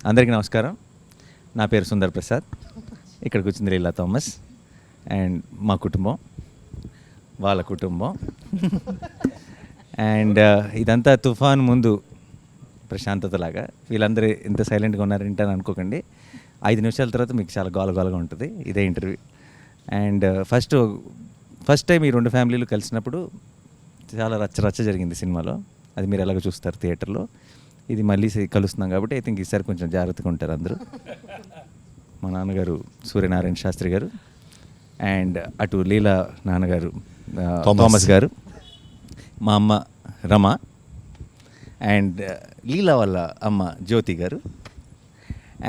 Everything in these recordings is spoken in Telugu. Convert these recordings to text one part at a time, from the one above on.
అందరికీ నమస్కారం. నా పేరు సుందర్ ప్రసాద్. ఇక్కడికి వచ్చింది లీలా థామస్ అండ్ మా కుటుంబం, వాళ్ళ కుటుంబం. అండ్ ఇదంతా తుఫాన్ ముందు ప్రశాంతతలాగా. వీళ్ళందరూ ఇంత సైలెంట్గా ఉన్నారంటే అనుకోకండి, 5 నిమిషాల తర్వాత మీకు చాలా గోలగోలగా ఉంటుంది. ఇదే ఇంటర్వ్యూ. అండ్ ఫస్ట్ టైం ఈ 2 ఫ్యామిలీలు కలిసినప్పుడు చాలా రచ్చ జరిగింది సినిమాలో. అది మీరు ఎలాగో చూస్తారు థియేటర్లో. ఇది మళ్ళీ కలుస్తున్నాం కాబట్టి ఐ థింక్ ఈసారి కొంచెం జాగ్రత్తగా ఉంటారు అందరూ. మా నాన్నగారు సూర్యనారాయణ శాస్త్రి గారు, అండ్ అటు లీలా నాన్నగారు థామస్ గారు, మా అమ్మ రమ, అండ్ లీలా వాళ్ళ అమ్మ జ్యోతి గారు,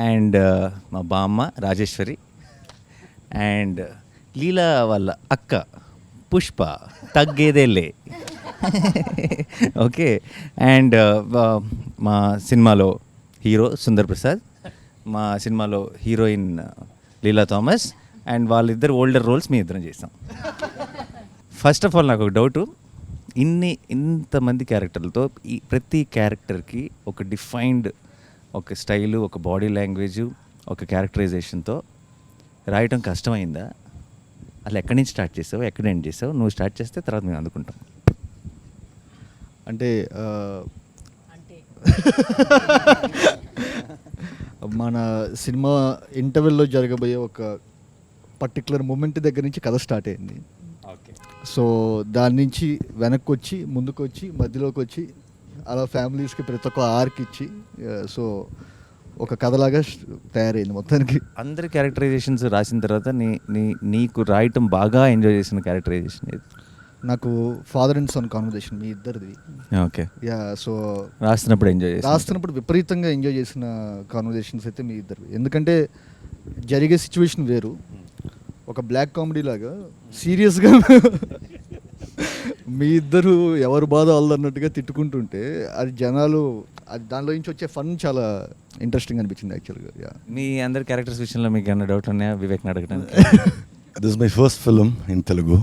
అండ్ మా బామ్మ రాజేశ్వరి, అండ్ లీలా వాళ్ళ అక్క పుష్ప తగ్గేదేలే. ఓకే. అండ్ మా సినిమాలో హీరో సుందర్ ప్రసాద్, మా సినిమాలో హీరోయిన్ లీలా థామస్, అండ్ వాళ్ళిద్దరు ఓల్డర్ రోల్స్ మీ ఇద్దరం చేసాం. ఫస్ట్ ఆఫ్ ఆల్ నాకు ఒక డౌటు, ఇంతమంది క్యారెక్టర్లతో ప్రతి క్యారెక్టర్కి ఒక డిఫైన్డ్ ఒక స్టైలు, ఒక బాడీ లాంగ్వేజు, ఒక క్యారెక్టరైజేషన్తో రాయటం కష్టమైందా? అసలు ఎక్కడి నుంచి స్టార్ట్ చేసావు, ఎక్కడ ఎండ్ చేసావు? నువ్వు స్టార్ట్ చేస్తే తర్వాత మేము అందుకుంటాం. అంటే మన సినిమా ఇంటర్వెల్లో జరగబోయే ఒక పర్టికులర్ మూమెంట్ దగ్గర నుంచి కథ స్టార్ట్ అయింది. సో దాని నుంచి వెనక్కి వచ్చి, ముందుకు వచ్చి, మధ్యలోకి వచ్చి, అలా ఫ్యామిలీస్కి ప్రతి ఒక్క ఆర్క్ ఇచ్చి, సో ఒక కథలాగా తయారైంది మొత్తానికి. అందరి క్యారెక్టరైజేషన్స్ రాసిన తర్వాత నీకు రాయటం బాగా ఎంజాయ్ చేసిన క్యారెక్టరైజేషన్ ఏది? నాకు ఫాదర్ అండ్ సన్ కాన్వర్జేషన్, మీ ఇద్దరిది. ఓకే. యా. సో రాస్తున్నప్పుడు విపరీతంగా ఎంజాయ్ చేసిన కాన్వర్జేషన్స్ అయితే మీ ఇద్దరు. ఎందుకంటే జరిగే సిచ్యువేషన్ వేరు, ఒక బ్లాక్ కామెడీ లాగా సీరియస్గా మీ ఇద్దరు ఎవరు బాధ అన్నట్టుగా తిట్టుకుంటుంటే అది జనాలు, అది దానిలో నుంచి వచ్చే ఫన్ చాలా ఇంట్రెస్టింగ్ అనిపించింది యాక్చువల్గా. యా. మీ అందరి క్యారెక్టర్స్ విషయంలో మీకు ఏమైనా డౌట్ ఉన్నాయా వివేక్ని అడగడానికి? This is my first film in Telugu.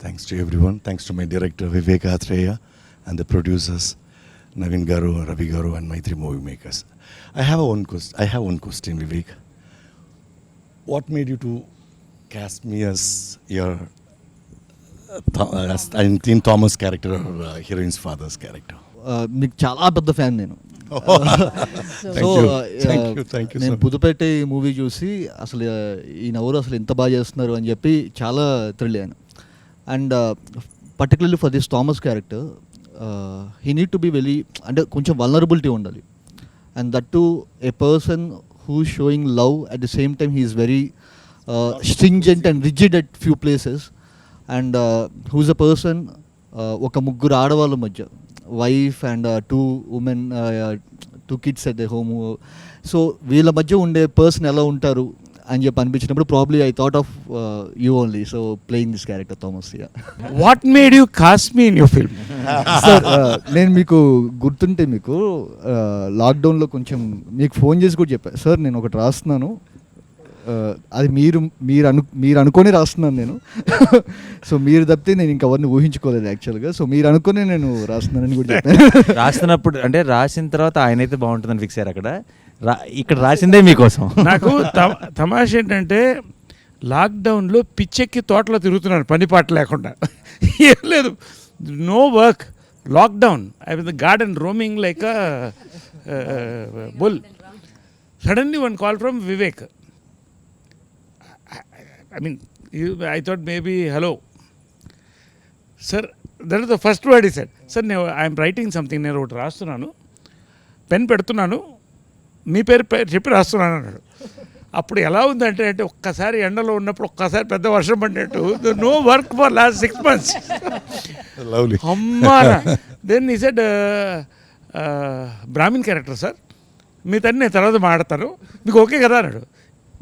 Thanks to everyone. Thanks to my director Vivek Athreya and the producers Navin Garu, Ravi Garu and my 3 movie makers. I have one question, Vivek. What made you to cast me as your in Thomas character or heroine's father's character? మీకు చాలా పెద్ద ఫ్యాన్ నేను. Thank you. నేను పుదుపేట మూవీ చూసి అసలు ఈ నవ్వులు అసలు ఎంత బాగా చేస్తున్నారు అని చెప్పి చాలా థ్రిల్ అయ్యాను. And particularly for this Thomas character he need to be very, అంటే కొంచెం వల్నరబిలిటీ ఉండాలి. And that to a person who showing love at the same time he is very stringent and rigid at few places. And whose a person, ఒక ముగ్గురు ఆడవాళ్ళ మధ్య, wife and 2 women, 2 kids at the home. So వీళ్ళ మధ్య ఉండే పర్సన్ ఎలా ఉంటారు అని చెప్పి అనిపించినప్పుడు probably I thought of you only. So playing this character Thomas. What made you cost me in your film? Sir, నేను మీకు గుర్తుంటే మీకు లాక్డౌన్లో కొంచెం మీకు ఫోన్ చేసి కూడా చెప్పాను, సార్ నేను ఒకటి రాస్తున్నాను, అది మీరు అనుకొని రాస్తున్నాను నేను. సో మీరు తప్పితే నేను ఇంకెవరిని ఊహించుకోలేదు యాక్చువల్గా. సో మీరు అనుకుని నేను రాస్తున్నానని కూడా చెప్పాను. రాస్తున్నప్పుడు అంటే రాసిన తర్వాత ఆయన అయితే బాగుంటుందని ఫిక్స్ అయ్యారు. అక్కడ ఇక్కడ రాసిందే మీకోసం. నాకు తమాష ఏంటంటే లాక్డౌన్లో పిచ్చెక్కి తోటలో తిరుగుతున్నాను పని పాట లేకుండా. ఏం లేదు, no work, lockdown. I was the garden roaming like a bull. Suddenly one call from Vivek. I mean, I thought maybe, hello. Sir, that is the first word he said. Sir, I am writing something, నేను ఒకటి రాస్తున్నాను, పెన్ పెడుతున్నాను, మీ పేరు చెప్పి రాస్తున్నాను అన్నాడు. అప్పుడు ఎలా ఉందంటే ఒక్కసారి ఎండలో ఉన్నప్పుడు ఒక్కసారి పెద్ద వర్షం పడినట్టు, no work for last 6 months. అమ్మారా. Then he said, Brahmin character sir, మీ తన్ని నేను తర్వాత మాడతాను, మీకు ఓకే కదా అన్నాడు.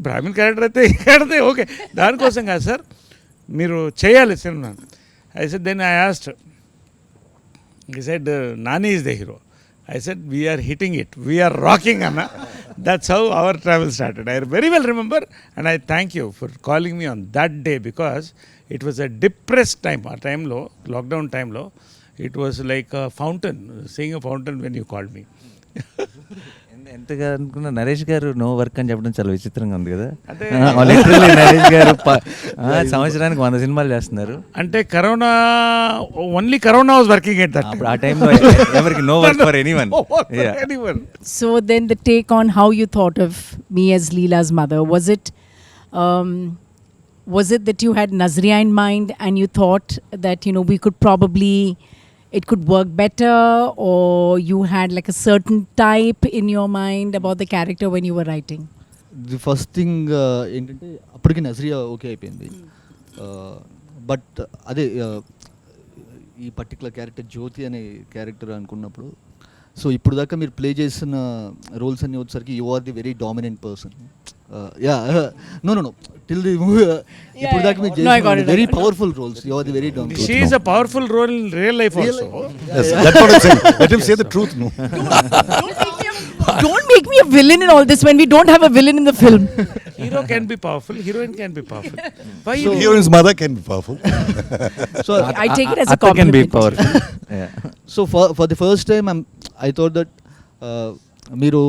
బ్రాహ్మిన్ క్యారెక్టర్ అయితే ఓకే, దానికోసం కాదు సార్, మీరు చేయాలి సినిమా. I said, then I asked, he said Nani is the hero. I said we are hitting it, we are rocking, Anna. That's how our travel started. I very well remember, and I thank you for calling me on that day, because it was a depressed time. Our time lo, lockdown time lo, it was like a fountain, seeing a fountain when you called me. ఎంతగా అనుకున్నా నరేష్ గారు నో వర్క్ అని చెప్పడం చాలా విచిత్రంగా ఉంది కదా. అంటే లిటరల్లీ నరేష్ గారు సంవత్సరానికి 100 సినిమాలు చేస్తున్నారు. అంటే corona only corona was working at that. అప్పుడు ఆ టైంలో ఎవరికి no work for anyone. So then the take on how you thought of me as Leela's mother, was it that you had Nazriya in mind and you thought that, you know, we could probably, it could work better, or you had like a certain type in your mind about the character when you were writing? The first thing ఏంటంటే అప్పటికి నజరియా ఓకే అయిపోయింది. బట్ అదే ఈ పర్టికులర్ క్యారెక్టర్ జ్యోతి అనే క్యారెక్టర్ అనుకున్నప్పుడు, సో ఇప్పుడు దాకా మీరు ప్లే చేసిన రోల్స్ అన్ని వచ్చేసరికి you are the very dominant person. No till the movie ఇప్పుడు దాకా మీరు చేసిన very powerful roles, you are the very dominant. She is a powerful role in real life also. Yes, that's what I'm saying. Let him say the truth, no? Don't make me a villain in all this when we don't have a villain in the film. Hero can be powerful, heroine can be powerful. Why So, you heroine's mother can be powerful. So I take it as a Atta can be compliment. powerful. Yeah. So for the first time I thought that మీరు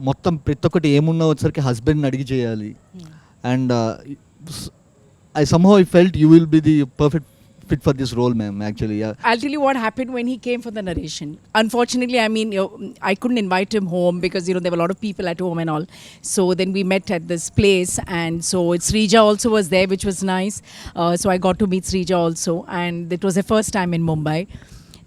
మొత్తం ప్రతి ఒక్కటి ఏమున్నా వచ్చేసరికి హస్బెండ్ని అడిగి చేయాలి. And I somehow I felt you will be the perfect fit for this role, ma'am, actually. Yeah. I'll tell you what happened when he came for the narration. Unfortunately, I mean, I couldn't invite him home because, you know, there were a lot of people at home and all. So then we met at this place, and so Srija also was there, which was nice. So I got to meet Srija also, and it was the first time in Mumbai.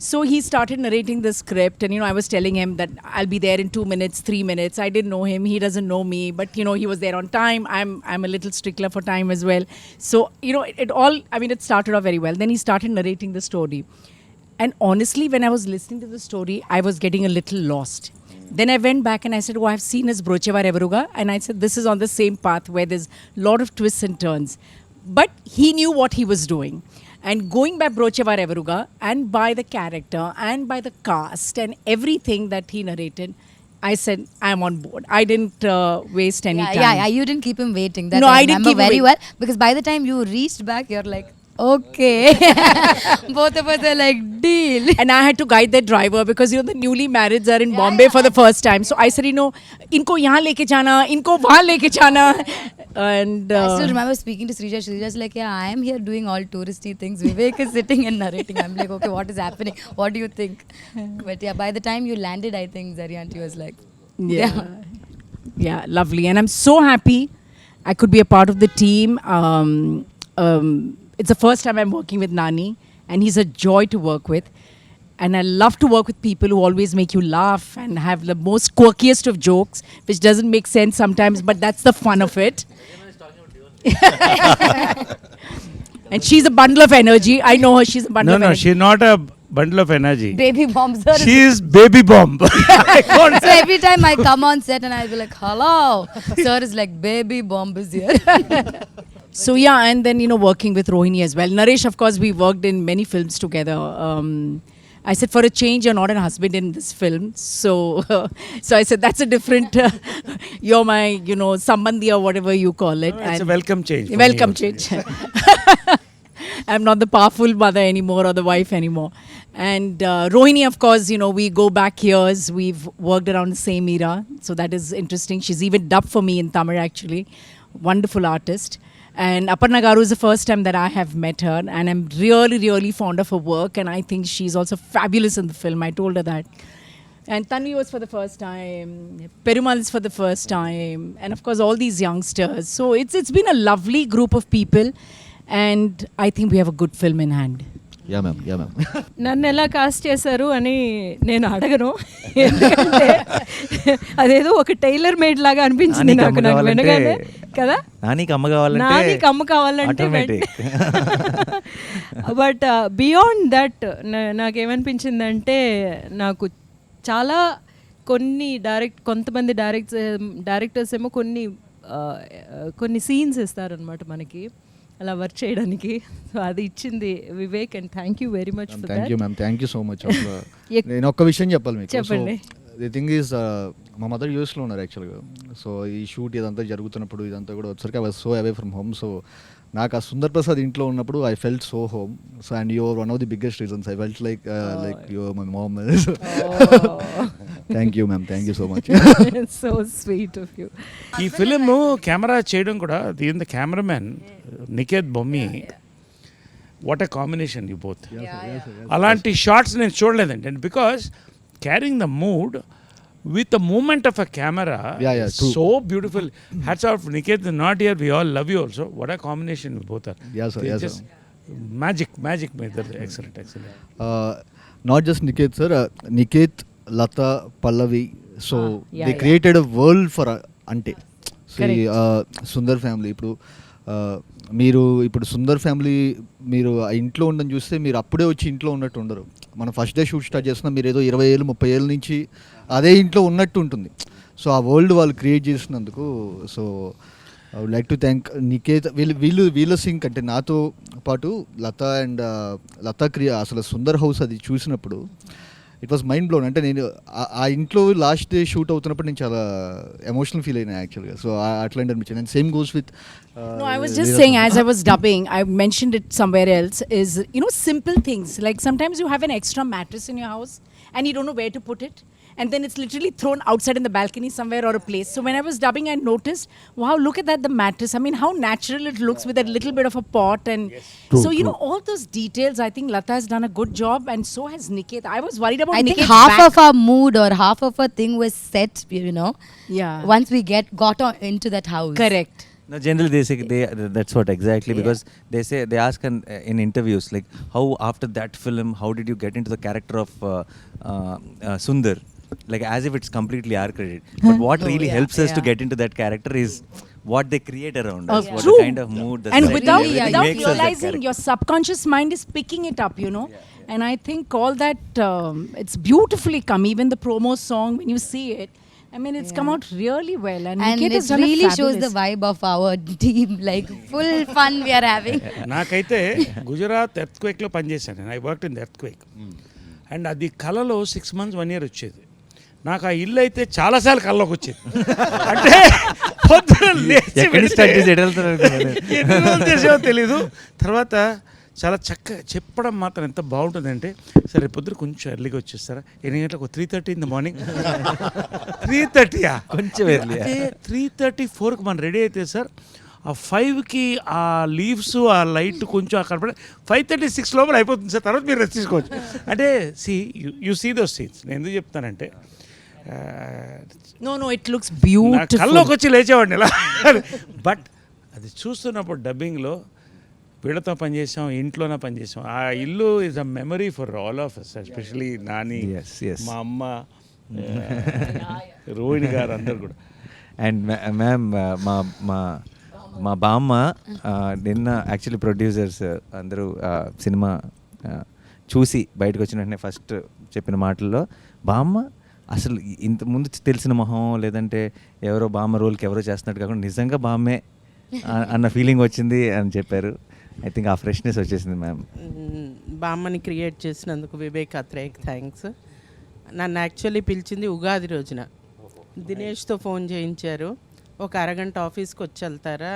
So he started narrating the script, and, you know, I was telling him that I'll be there in 2 minutes, 3 minutes. I didn't know him, he doesn't know me, but, you know, he was there on time. I'm a little stickler for time as well. So, you know, it started off very well. Then he started narrating the story. And honestly, when I was listening to the story, I was getting a little lost. Then I went back and I said, I've seen his Brochevar Evaruga, and I said, this is on the same path where there's a lot of twists and turns. But he knew what he was doing. And going by Brochevar Evaruga and by the character and by the cast and everything that he narrated, I said, I'm on board. I didn't waste any time. Yeah, you didn't keep him waiting. That No, I I didn't remember keep him very wait- well, because by the time you reached back, you're like, okay. Both of us are like, deal. And I had to guide that driver because, you know, the newly marrieds are in Bombay for the first time. So I said, you know, inko yahan leke jana, inko wahan leke jana. And I still remember speaking to Srija. Srija's like, yeah, I am here doing all touristy things. Vivek is sitting and narrating. I'm like, okay, what is happening? What do you think? But yeah, by the time you landed, I think Zaryanti was like, yeah, lovely. And I'm so happy I could be a part of the team. It's the first time I'm working with Nani, and he's a joy to work with. And I love to work with people who always make you laugh and have the most quirkiest of jokes, which doesn't make sense sometimes, but that's the fun of it. And she's a bundle of energy. I know her, she's a bundle of No, energy. she's not a bundle of energy. baby bomb, sir. She is baby bomb. So every time I come on set and I'll be like, hello. Sir is like, baby bomb is here. So yeah, and then, you know, working with Rohini as well. Naresh, of course, we worked in many films together. I said, for a change, you're not a husband in this film. So I said, that's a different, you're my, you know, sambandhi or whatever you call it. It's a And welcome change. for welcome me change. I'm not the powerful mother anymore or the wife anymore. And Rohini, of course, you know, we go back years. We've worked around the same era. So that is interesting. She's even dubbed for me in Tamil, actually. Wonderful artist. And Aparna Garu is the first time that I have met her. And I'm really, really fond of her work. And I think she's also fabulous in the film. I told her that. And Tanvi was for the first time. Perumal is for the first time. And of course, all these youngsters. So it's been a lovely group of people. And I think we have a good film in hand. Yeah ma'am. నన్ను ఎలా కాస్ట్ చేశారు అని నేను అడగను, ఎందుకంటే అదేదో ఒక టైలర్ మేడ్ లాగా అనిపించింది నాకు వినగానే కదా. నానికి అమ్మ కావాలంటే నానికి అమ్మ కావాలంటే automatic. బట్ బియాండ్ దట్ నాకేమనిపించిందంటే, నాకు చాలా కొంతమంది డైరెక్టర్స్ ఏమో కొన్ని సీన్స్ ఇస్తారనమాట మనకి అలా వర్క్ చేయడానికి. సో అది ఇచ్చింది Vivek, and thank you very much for thank you that. Ma'am, thank you so much. నేను ఒక్క విషయం చెప్పాలి మీకు. చెప్పండి. ది థింగ్ ఈజ్, మా మదర్ యూఎస్లో ఉన్నారు యాక్చువల్గా. సో ఈ షూట్ ఇదంతా జరుగుతున్నప్పుడు ఇదంతా కూడా వచ్చరికి I was so away from home. So నాకు ఆ సుందర్ ప్రసాద్ ఇంట్లో ఉన్నప్పుడు I felt so home. So and your one of the biggest reasons. I felt like your my mom. Thank you ma'am, thank you so much. So sweet of you. ఈ ఫిలిం కెమెరా చేయడం కూడా దీని cameraman Niketh Bommi, what a combination you both. అలాంటి షార్ట్స్ నేను చూడలేదండి. And because carrying the mood with the movement of a camera, Yeah, true. so beautiful. Hats off, Niket is not here, we all love you also. What a combination you both are. Yes, sir, They yes, just sir. magic made that. Excellent. Not just Niket sir, Niket, Lata, Pallavi, so yeah, they yeah. created a world for Ante. Correct. Sundar family మీరు ఇప్పుడు సుందర్ ఫ్యామిలీ మీరు ఆ ఇంట్లో ఉండని చూస్తే మీరు అప్పుడే వచ్చి ఇంట్లో ఉన్నట్టు ఉండరు. మనం ఫస్ట్ డే షూట్ స్టార్ట్ చేస్తున్నాం, మీరు ఏదో 20 ఏళ్ళు 30 ఏళ్ళ నుంచి అదే ఇంట్లో ఉన్నట్టు ఉంటుంది. సో ఆ వరల్డ్ వాళ్ళు క్రియేట్ చేసినందుకు so I would like to thank Niketh. వీళ్ళ సింక్ అంటే నాతో పాటు లతా అండ్ లతా అసలు సుందర్ హౌస్ అది చూసినప్పుడు ఇట్ వాస్ మైండ్ బ్లోన్. అంటే నేను ఆ ఇంట్లో లాస్ట్ డే షూట్ అవుతున్నప్పుడు నేను చాలా ఎమోషనల్ ఫీల్ అయినా యాక్చువల్గా. సో అట్లాంటి అనిపించింది. And same goes with No, I was just saying, as I was dubbing, I mentioned it somewhere else, is, simple things. Like sometimes you have an extra mattress in your house and you don't know where to put it. And then it's literally thrown outside in the balcony somewhere or a place. So when I was dubbing, I noticed, wow, look at that, the mattress. I mean, how natural it looks with that little bit of a pot. And so, all those details, I think Lata has done a good job, and so has Niket. I was worried about I think Niket's half back. of our mood or half of our thing was set, Yeah. once we got into that house. Correct. No, generally they say that's what exactly, because they ask in interviews like, how after that film, how did you get into the character of Sundar, like as if it's completely our credit, but what really helps us to get into that character is what they create around us, what True. the kind of mood the And setting, without everything makes us that realizing, character. your subconscious mind is picking it up, And I think all that, it's beautifully come. Even the promo song, when you see it, I mean, it's come out really well. And And Niket has it done really a shows the fabulous. vibe of our team, like full fun we are having. నాకైతే గుజరాత్ ఎర్త్క్వేక్లో పనిచేశాను నేను. I work in earthquake. And అది కళలో 6 months 1 year వచ్చేది. నాకు ఆ ఇల్లు అయితే చాలాసార్లు కళ్ళలోకి వచ్చేది. అంటే పొద్దున లేచి ఎక్కడి స్టార్ట్ చేసి ఎటు వెళ్తారు అనుకున్నాను. ఎన్ని రోజులు చేసేవో తెలీదు. తర్వాత చాలా చక్కగా చెప్పడం మాత్రం ఎంత బాగుంటుందంటే, సరే పొద్దున కొంచెం ఎర్లీగా వచ్చేస్తారా, 8 గంటలకు 3:30 in the morning. 3:30 కొంచెం early. 3:30 4కి మనం రెడీ అయితే సార్, ఆ 5కి ఆ లీవ్స్ ఆ లైట్ కొంచెం అక్కడ పడి 5:36 లోపల అయిపోతుంది సార్. తర్వాత మీరు రెస్ట్ తీసుకోవచ్చు. అంటే యూ సీ దోస్ సీన్స్. నేను ఎందుకు చెప్తానంటే, No, it looks beautiful. కల్లోకి వచ్చి లేచేవాడిని ఇలా. బట్ అది చూస్తున్నప్పుడు డబ్బింగ్లో వీళ్ళతో పనిచేసాం, ఇంట్లోనే పనిచేసాం. ఆ ఇల్లు is a memory for all of us, especially Nani, మా అమ్మ, రోహిణి గారు, అందరు కూడా. అండ్ మ్యామ్ మా బామ్మ నిన్న యాక్చువల్లీ ప్రొడ్యూసర్స్ అందరూ సినిమా చూసి బయటకు వచ్చిన వెంటనే ఫస్ట్ చెప్పిన మాటల్లో, బామ్మ అసలు ఇంత ముందు తెలిసిన మొహం లేదంటే ఎవరో బామ్మ రోల్కి ఎవరో చేస్తున్నట్టు కాకుండా నిజంగా బామ్మే అన్న ఫీలింగ్ వచ్చింది అని చెప్పారు. ఐ థింక్ ఆ ఫ్రెష్నెస్ వచ్చేసింది మ్యామ్. బామ్మని క్రియేట్ చేసినందుకు వివేక్ అత్రేయకి థ్యాంక్స్. నన్ను యాక్చువల్లీ పిలిచింది ఉగాది రోజున. దినేష్తో ఫోన్ చేయించారు, ఒక అరగంట ఆఫీస్కి వచ్చి వెళ్తారా,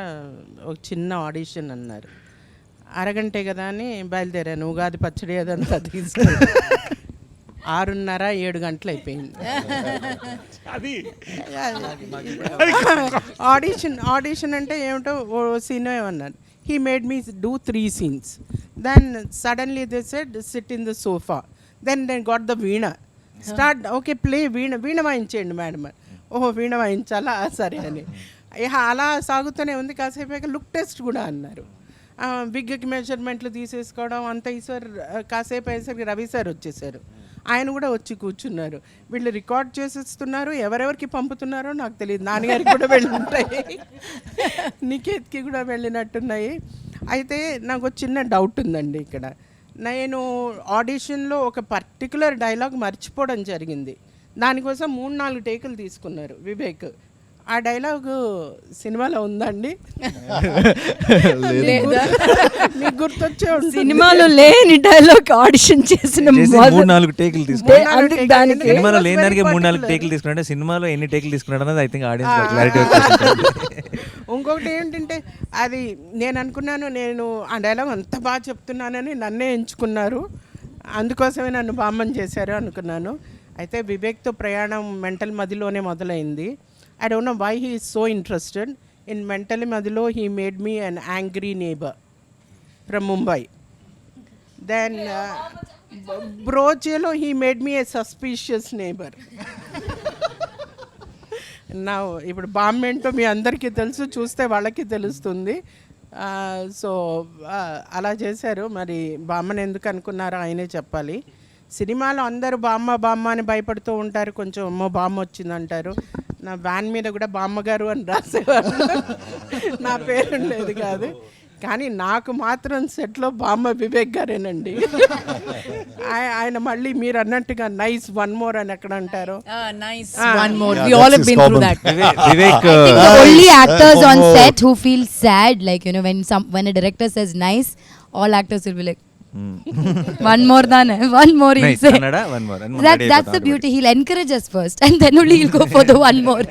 ఒక చిన్న ఆడిషన్ అన్నారు. అరగంటే కదా అని బయలుదేరాను. ఉగాది పచ్చడి అదంతా తీసుకుని 6:30 7 గంటలు అయిపోయింది. అది ఆడిషన్ అంటే ఏమిటో ఓ సీన్ ఏమన్నాడు. He made me do 3 scenes. Then suddenly they said, sit in the sofa. Then they got the veena. Start, okay, play veena. Veena వాయించండి మేడం. ఓహో వీణ వాయించాలా, సరే అని. అలా సాగుతూనే ఉంది. కాసేపు లుక్ టెస్ట్ కూడా అన్నారు. బిగ్కి మెజర్మెంట్లు తీసేసుకోవడం అంత ఈసారి. కాసేపు అయ్యేసరికి రవి సార్ వచ్చేసారు. ఆయన కూడా వచ్చి కూర్చున్నారు. వీళ్ళు రికార్డ్ చేసేస్తున్నారు, ఎవరెవరికి పంపుతున్నారో నాకు తెలియదు. నాన్నగారికి కూడా వెళ్ళి ఉంటాయి, నికేత్కి కూడా వెళ్ళినట్టున్నాయి. అయితే నాకు చిన్న డౌట్ ఉందండి ఇక్కడ. నేను ఆడిషన్లో ఒక పర్టికులర్ డైలాగ్ మర్చిపోవడం జరిగింది. దానికోసం 3-4 టేకులు తీసుకున్నారు వివేక్. ఆ డైలాగ్ సినిమాలో ఉందండి? మీకు గుర్తొచ్చే ఉంటుంది. సినిమాలో లేని డైలాగ్ ఆడిషన్ చేసిన 3-4 టేకులు తీసుకున్నాడు. దానికి సినిమాలో లేని దానికి 3-4 టేకులు తీసుకున్నాడు. సినిమాలో ఎన్ని టేకులు తీసుకున్నాడు అన్నది ఐ థింక్ ఆడియన్స్ క్లారిటీ వచ్చేసింది. ఇంకొకటి ఏంటంటే, అది నేను అనుకున్నాను, నేను ఆ డైలాగ్ అంత బాగా చెప్తున్నానని నన్నే ఎంచుకున్నారు, అందుకోసమే నన్ను బామ్మని చేశారు అనుకున్నాను. అయితే వివేక్తో ప్రయాణం మెంటల్ మదిలోనే మొదలైంది. I don't know why he is so interested in mental Madhilo. He made me an angry neighbour from Mumbai. Then బ్రోచేలో he made me a suspicious neighbour. నా ఇప్పుడు బామ్మ ఏంటో మీ అందరికీ తెలుసు, చూస్తే వాళ్ళకి తెలుస్తుంది. సో అలా చేశారు. మరి బామ్మని ఎందుకు అనుకున్నారో ఆయనే చెప్పాలి. సినిమాలో అందరూ బామ్మ బామ్మ అని భయపడుతూ ఉంటారు, కొంచెం అమ్మో బామ్మ వచ్చిందంటారు. నా వ్యాన్ మీద కూడా బామ్మగారు అని రాసేవారు, నా పేరు ఉండేది కాదు. కానీ నాకు మాత్రం సెట్లో బామ్మ వివేక్ గారేనండి. ఆయన మళ్ళీ మీరు అన్నట్టుగా నైస్ వన్ మోర్ అని ఎక్కడ అంటారు. Nice. One more. We all have been through that. Vivek, I think the only actors on set who feel sad, like, you know, when a director says nice, all actors will be like, one more than one more. He'll nice. say. Kannada, one more. That's the beauty. He'll encourage us first, and then only he'll go for the one more.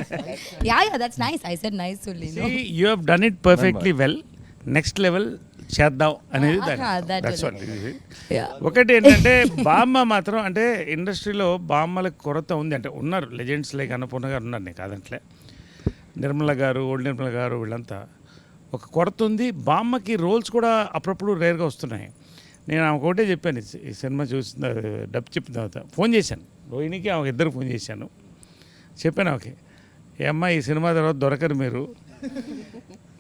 Yeah, that's nice. I said nice only. No? See, you have done it perfectly well. Next level చేద్దాం అనేది దట్స్ వాట్. ఒకటి ఏంటంటే బామ్మ మాత్రం అంటే ఇండస్ట్రీలో బామ్మలకు కొరత ఉంది. అంటే ఉన్నారు లెజెండ్స్ లైక్ అన్నపూర్ణ గారు ఉన్నారు, నేను కాదంటలే, నిర్మల గారు, ఓల్డ్ నిర్మల గారు, వీళ్ళంతా ఒక కొరత ఉంది. బామ్మకి రోల్స్ కూడా అప్పుడప్పుడు రేర్గా వస్తున్నాయి. నేను ఆమెకు ఒకటే చెప్పాను, ఈ సినిమా చూసిన డబ్ చెప్పిన తర్వాత ఫోన్ చేశాను రోహిణికి, ఆమెకు ఇద్దరు ఫోన్ చేశాను. చెప్పాను ఓకే ఏ అమ్మ ఈ సినిమా తర్వాత దొరకరు మీరు,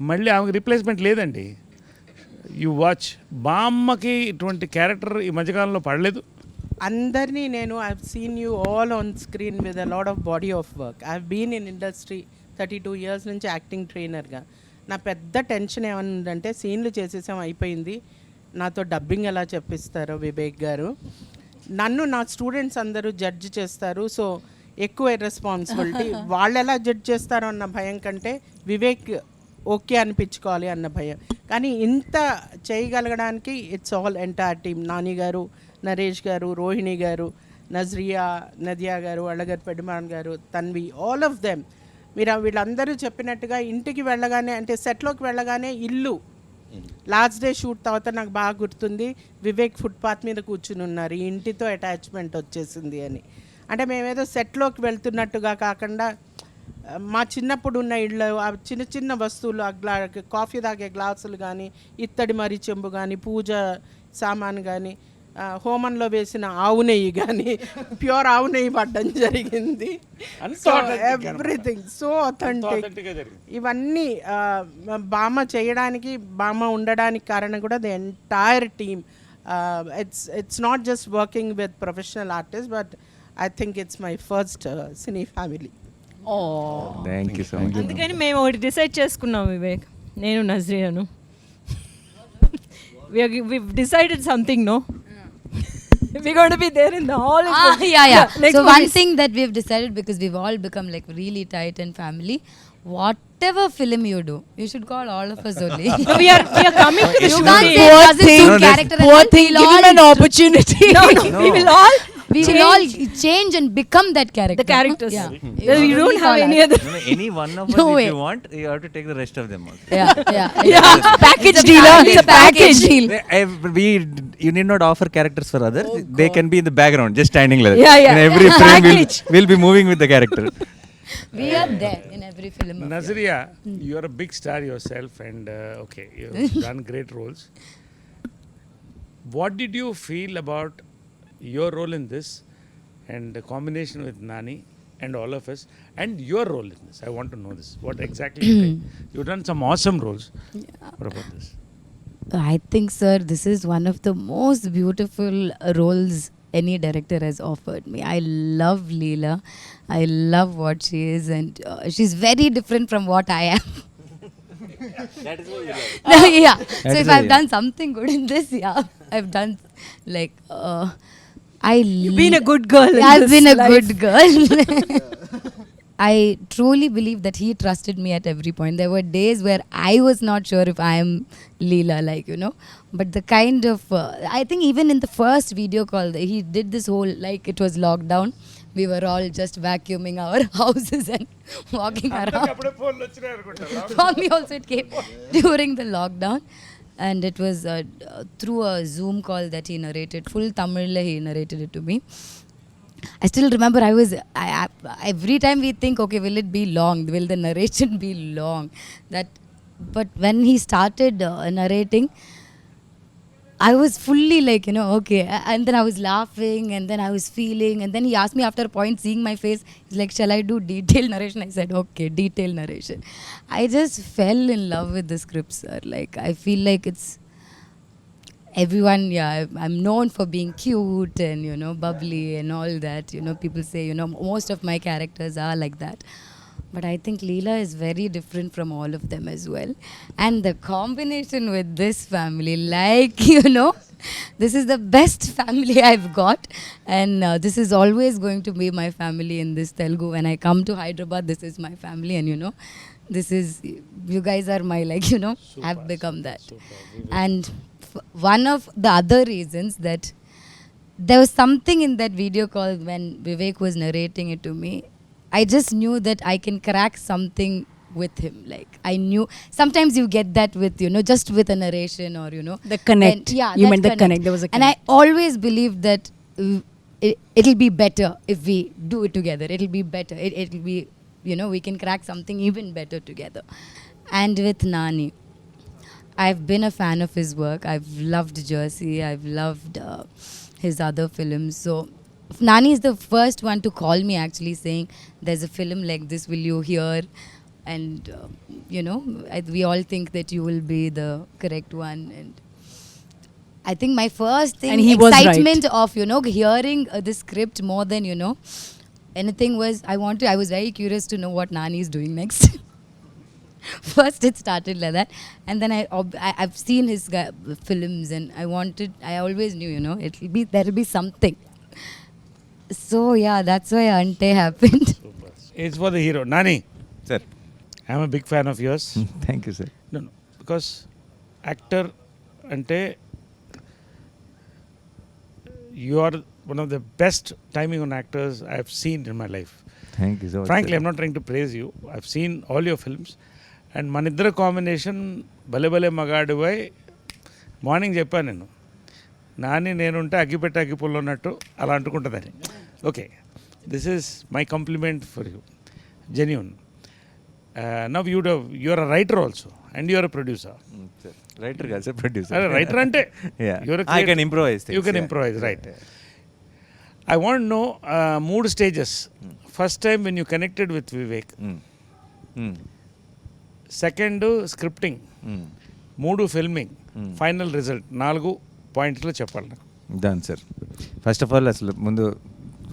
మళ్ళీ ఆమెకు రిప్లేస్మెంట్ లేదండి. You watch. బామ్మకి ఇటువంటి క్యారెక్టర్ ఈ మధ్యకాలంలో పడలేదు. అందరినీ నేను I've seen you all on screen with a lot of body of work. I've been in industry 32 years నుంచి యాక్టింగ్ ట్రైనర్గా. నా పెద్ద టెన్షన్ ఏమనుందంటే సీన్లు చేసేసాం అయిపోయింది, నాతో డబ్బింగ్ ఎలా చెప్పిస్తారో వివేక్ గారు. నన్ను నా స్టూడెంట్స్ అందరూ జడ్జ్ చేస్తారు, సో ఎక్కువ రెస్పాన్సిబిలిటీ. వాళ్ళు ఎలా జడ్జ్ చేస్తారో అన్న భయం కంటే వివేక్ ఓకే అనిపించుకోవాలి అన్న భయం. కానీ ఇంత చేయగలగడానికి it's all entire team. Nani garu, Naresh గారు, రోహిణి గారు, నజ్రియా, నదియా గారు, అళగర్ పెడుమాన్ గారు, తన్వి, ఆల్ ఆఫ్ దెమ్. మీరు వీళ్ళందరూ చెప్పినట్టుగా ఇంటికి వెళ్ళగానే, అంటే సెట్లోకి వెళ్ళగానే ఇల్లు లాస్ట్ డే షూట్ తర్వాత నాకు బాగా గుర్తుంది, వివేక్ ఫుట్పాత్ మీద కూర్చుని ఉన్నారు, ఈ ఇంటితో అటాచ్మెంట్ వచ్చేసింది అని. అంటే మేమేదో సెట్లోకి వెళ్తున్నట్టుగా కాకుండా మా చిన్నప్పుడు ఉన్న ఇళ్ళు ఆ చిన్న చిన్న వస్తువులు, కాఫీ తాగే గ్లాసులు కానీ, ఇత్తడి మరి చెంబు కానీ, పూజ సామాన్ కానీ, హోమంలో వేసిన ఆవు నెయ్యి కానీ, ప్యూర్ ఆవు నెయ్యి పడ్డం జరిగింది. So everything so authentic. ఇవన్నీ బామ్మ చేయడానికి, బామ్మ ఉండడానికి కారణం కూడా the entire team. It's not just working with professional artist, but I think it's my first cine family. Thank you so much. అందుకని మేము ఒకటి డిసైడ్ చేసుకున్నాం వివేక్, నేను నజ్రియాను. we've decided something, no? We're going to be there in the hall. So one thing that we've decided, because we've all become like really tight and family, whatever film you do, you should call all of us only. we are coming to the You shooting. can't say doesn't suit character. Poor thing, give him an opportunity. No. We will all change and become that character. the characters. Yeah. You don't have any other. Any one of us, No if way. you want, you have to take the rest of them also. Yeah. Package It's a deal. family It's a package package. deal. You need not offer characters for others. They can be in the background, just standing like that. Yeah. In every frame, Package. we'll be moving with the character. We are there in every film. of Nazriya, you are a big star yourself, and okay, you've done great roles. What did you feel about your role in this, and the combination with Nani and all of us, and your role in this? I want to know this. What exactly you think? You've done some awesome roles. What about this? I think, sir, this is one of the most beautiful roles any director has offered me. I love Leela. I love what she is, and she's very different from what I am. That is what you love. Yeah. That So is if why I've you done something good in this, yeah, I've done like You've been a good girl. in I've this been a life. good girl. I truly believe that he trusted me at every point. There were days where I was not sure if I am Leela, like, you know. But the kind of, I think even in the first video call, he did this whole, like, it was lockdown. We were all just vacuuming our houses and walking around. For me also it came during the lockdown. And it was through a Zoom call that he narrated. Full Tamil he narrated it to me. I still remember every time we think, okay, will it be long? Will the narration be long? But when he started narrating, I was fully like, okay. And then I was laughing, and then I was feeling, and then he asked me after a point, seeing my face, he's like, shall I do detailed narration? I said, okay, detailed narration. I just fell in love with the script, sir. Like, I feel like it's everyone, I'm known for being cute and, bubbly and all that. People say, most of my characters are like that. But I think Leela is very different from all of them as well. And the combination with this family, like, this is the best family I've got. And this is always going to be my family in this Telugu. When I come to Hyderabad, this is my family. And, this is, you guys are my, like, have become that. And one of the other reasons that there was something in that video call when Vivek was narrating it to me, I just knew that I can crack something with him. Like, I knew sometimes you get that with, just with a narration or, The connect. You meant the connect. There was a connect. And I always believed that it'll be better if we do it together. It'll be better. It'll be, we can crack something even better together. And with Nani, I've been a fan of his work. I've loved Jersey. I've loved his other films. So Nani is the first one to call me actually saying, there's a film like this, will you hear? And, we all think that you will be the correct one. And I think my first thing, And he was excitement of, hearing the script more than, anything was, I was very curious to know what Nani is doing next. First it started like that, and then I've seen his films, and I always knew, there'll be something. So yeah, that's why Ante happened. It's for the hero. Nani, Sir. I'm a big fan of yours. Thank you, sir. No, because actor ante you are one of the best timing on actors I've seen in my life. Thank you so much. Frankly, sir. I'm not trying to praise you. I've seen all your films. And మన ఇద్దరు కాంబినేషన్ భలే భలే మగాడువై మార్నింగ్ చెప్పాను నేను, నాని నేనుంటే అగ్గిపెట్టి అగ్గిపుల్లో ఉన్నట్టు అలా అంటుకుంటుందని. Okay, this is my compliment for you, genuine. Now you're a writer also and you're a producer. Writer కాదు సార్, ప్రొడ్యూసర్. అరే రైటర్ అంటే I can improvise. You can improvise, right. I want know 3 stages. First time when you connected with Vivek, second scripting, 3 filming, final result, 4 పాయింట్లు చెప్పాలి నాకు. Done sir. First of all అసలు ముందు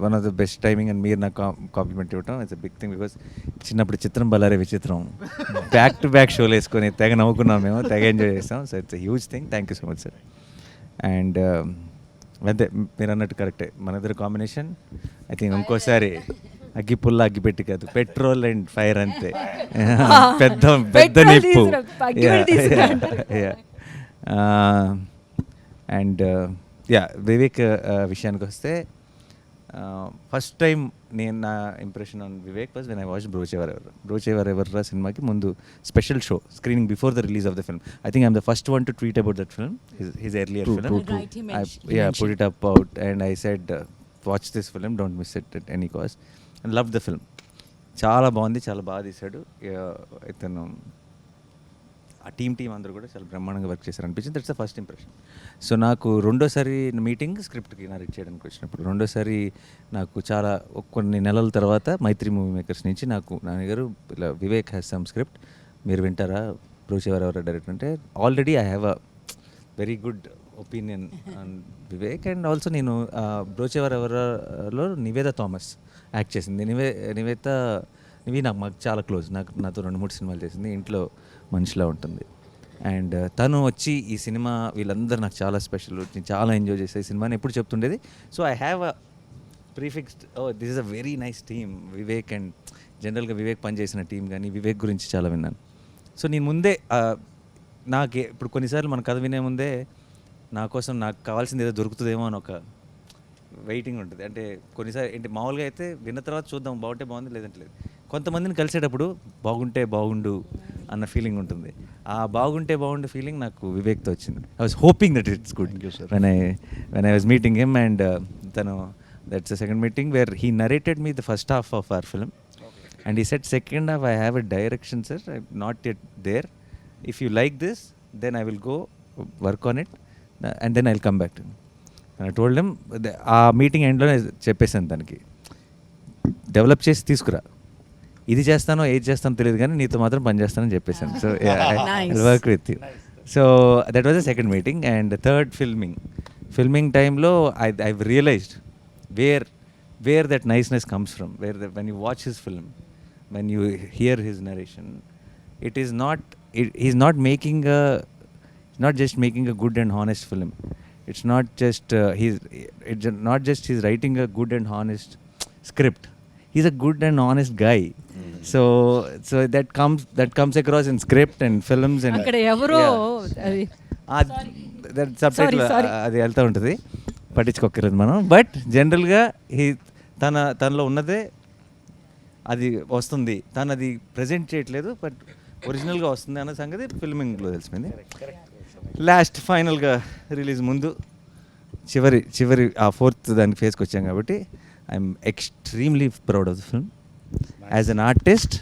one of the best timing and మీరు నాకు కాంప్లిమెంట్ ఇవ్వటం it's a big thing. Because చిన్నప్పుడు చిత్రం బలారే విచిత్రం బ్యాక్ టు బ్యాక్ షోలు వేసుకొని తెగ నవ్వుకున్నాం మేము, తెగ ఎంజాయ్ చేస్తాం. So it's a huge thing. Thank you so much sir. And అంతే మీరు అన్నట్టు కరెక్టే, మన ఇద్దరు కాంబినేషన్ ఐ థింక్ ఇంకోసారి అగ్గి పుల్ల అగ్గి పెట్టి కాదు, పెట్రోల్ అండ్ ఫైర్ అంతే. పెద్ద పెద్ద నిప్పు. అండ్ వివేక్ విషయానికి వస్తే ఫస్ట్ టైం నేను నా impression on Vivek was when I watch Brochevarevar సినిమాకి ముందు special show screening before the release of the film. I think I'm the first one to tweet about that film, his earlier film. Put it up out and I said watch this film, don't miss it at any cost, and loved the film. చాలా బాగుంది, చాలా బాగా తీశాడు ఇతను. ఆ టీం అందరూ కూడా చాలా బ్రహ్మాండంగా వర్క్ చేశారు అనిపించింది. That's the first impression. So నాకు రెండోసారి మీటింగ్ స్క్రిప్ట్కి నరేట్ చేయడానికి వచ్చినప్పుడు, రెండోసారి నాకు చాలా కొన్ని నెలల తర్వాత మైత్రి మూవీ మేకర్స్ నుంచి నాకు నాన్నగారు ఇలా వివేక్ హ్యాస్ సమ్ స్క్రిప్ట్, మీరు వింటారా, బ్రోచేవరెవర్ డైరెక్టర్ అంటే. Already I have a very good opinion on Vivek. And also నేను బ్రోచేవరెవర్లో నివేద థామస్ యాక్ట్ చేసింది. నివి మాకు చాలా క్లోజ్, నాతో 2-3 సినిమాలు చేసింది, ఇంట్లో మనిషిలా ఉంటుంది. అండ్ తను వచ్చి ఈ సినిమా వీళ్ళందరూ నాకు చాలా స్పెషల్, నేను చాలా ఎంజాయ్ చేసే ఈ సినిమాని ఎప్పుడు చెప్తుండేది. So I have a prefixed this is a very nice team Vivek. And జనరల్గా వివేక్ పనిచేసిన టీం కానీ వివేక్ గురించి చాలా విన్నాను. సో నేను ముందే ఇప్పుడు కొన్నిసార్లు మన కథ వినే ముందే నా కోసం నాకు కావాల్సింది ఏదో దొరుకుతుందేమో అని ఒక వెయిటింగ్ ఉంటుంది. అంటే కొన్నిసార్లు ఏంటి మామూలుగా అయితే విన్న తర్వాత చూద్దాం, బాగుంటే బాగుంది, లేదంటే లేదు. కొంతమందిని కలిసేటప్పుడు బాగుంటే బాగుండు అన్న ఫీలింగ్ ఉంటుంది. ఆ బాగుంటే బాగుండు ఫీలింగ్ నాకు వివేక్తో వచ్చింది. I was hoping that it's good when I was meeting him. And తను That's the second meeting where he narrated me the first half of our film. And he said, second half, I have a direction, sir. I'm not yet there. If you like this, then I will go work on it. And then I'll come back to you. And I told him, ఆ మీటింగ్ ఎండ్లోనే చెప్పేసాను తనకి, డెవలప్ చేసి తీసుకురా, ఇది చేస్తానో ఏది చేస్తానో తెలియదు కానీ నీతో మాత్రం పని చేస్తానని చెప్పేసాను. So I work with you. So that was the second meeting. And third filming టైంలో I realized where that niceness comes from, when you watch his film, when you hear his narration, it is not, he's not making not just making a good and honest film. It's not just he's writing a good and honest script. He's a good and honest guy. So that comes across in script and films and అక్కడ ఎవరో సబ్టైటిల్ అది వెళ్తూ ఉంటుంది, పట్టించుకోకర్లేదు మనం. బట్ జనరల్గా తనలో ఉన్నదే అది వస్తుంది, తను అది ప్రజెంట్ చేయట్లేదు, బట్ ఒరిజినల్గా వస్తుంది అన్న సంగతి ఫిల్మింగ్లో తెలిసిపోయింది. లాస్ట్ ఫైనల్గా రిలీజ్ ముందు చివరి ఆ ఫోర్త్ దానికి ఫేస్కి వచ్చాం కాబట్టి I'm extremely proud of the film. As an artist